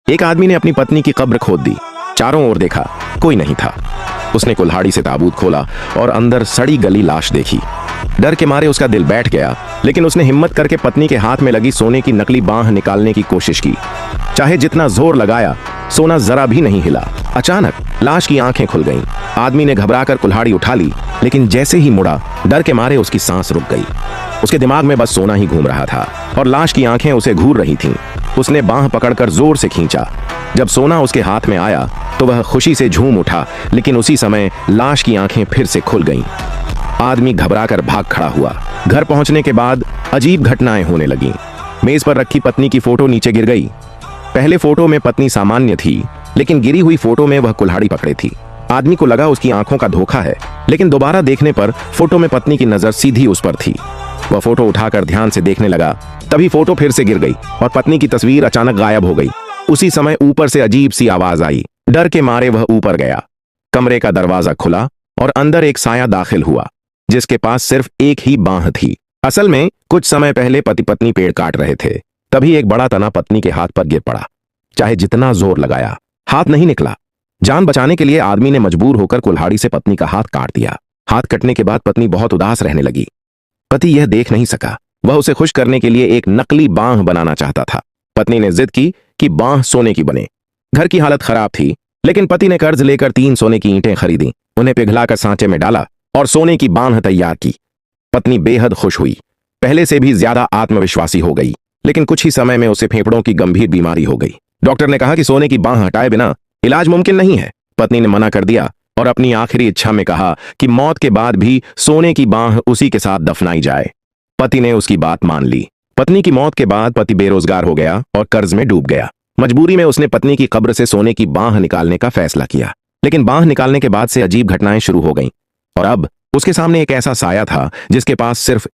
एक आदमी ने अपनी पत्नी की कब्र खोद दी। चारों ओर देखा, कोई नहीं था। उसने कुल्हाड़ी से ताबूत खोला और अंदर सड़ी गली लाश देखी। डर के मारे उसका दिल बैठ गया, लेकिन उसने हिम्मत करके पत्नी के हाथ में लगी सोने की नकली बांह निकालने की कोशिश की। चाहे जितना जोर लगाया, सोना जरा भी नहीं हिला। अचानक लाश की आंखें खुल गईं। आदमी ने घबराकर कुल्हाड़ी उठा ली, लेकिन जैसे ही मुड़ा, डर के मारे उसकी सांस रुक गई। उसके दिमाग में बस सोना ही घूम रहा था और लाश की आंखें उसे घूर रही थीं। उसने बांह पकड़कर जोर से खींचा। जब सोना उसके हाथ में आया तो वह खुशी से झूम उठा, लेकिन उसी समय लाश की आंखें फिर से खुल गईं। आदमी घबराकर भाग खड़ा हुआ। घर पहुंचने के बाद अजीब घटनाएं होने लगीं। मेज पर रखी पत्नी की फोटो नीचे गिर गई। पहले फोटो में पत्नी सामान्य थी, लेकिन गिरी हुई फोटो में वह कुल्हाड़ी पकड़े थी। आदमी को लगा उसकी आंखों का धोखा है, लेकिन दोबारा देखने पर फोटो में पत्नी की नजर सीधी उस पर थी। वह फोटो उठाकर ध्यान से देखने लगा, तभी फोटो फिर से गिर गई और पत्नी की तस्वीर अचानक गायब हो गई। उसी समय ऊपर से अजीब सी आवाज आई। डर के मारे वह ऊपर गया। कमरे का दरवाजा खुला और अंदर एक साया दाखिल हुआ, जिसके पास सिर्फ एक ही बांह थी। असल में कुछ समय पहले पति पत्नी पेड़ काट रहे थे, तभी एक बड़ा तना पत्नी के हाथ पर गिर पड़ा। चाहे जितना जोर लगाया, हाथ नहीं निकला। जान बचाने के लिए आदमी ने मजबूर होकर कुल्हाड़ी से पत्नी का हाथ काट दिया। हाथ कटने के बाद पत्नी बहुत उदास रहने लगी। पति यह देख नहीं सका। वह उसे खुश करने के लिए एक नकली बांह बनाना चाहता था। पत्नी ने जिद की कि बांह सोने की बने। घर की हालत खराब थी, लेकिन पति ने कर्ज लेकर 3 सोने की ईंटें खरीदी, उन्हें पिघलाकर सांचे में डाला और सोने की बांह तैयार की। पत्नी बेहद खुश हुई, पहले से भी ज्यादा आत्मविश्वासी हो गई। लेकिन कुछ ही समय में उसे फेफड़ों की गंभीर बीमारी हो गई। डॉक्टर ने कहा कि सोने की बांह हटाए बिना इलाज मुमकिन नहीं है। पत्नी ने मना कर दिया और अपनी आखिरी इच्छा में कहा कि मौत के बाद भी सोने की बांह उसी के साथ दफनाई जाए। पति ने उसकी बात मान ली। पत्नी की मौत के बाद पति बेरोजगार हो गया और कर्ज में डूब गया। मजबूरी में उसने पत्नी की कब्र से सोने की बांह निकालने का फैसला किया। लेकिन बांह निकालने के बाद से अजीब घटनाएं शुरू हो गईं और अब उसके सामने एक ऐसा साया था जिसके पास सिर्फ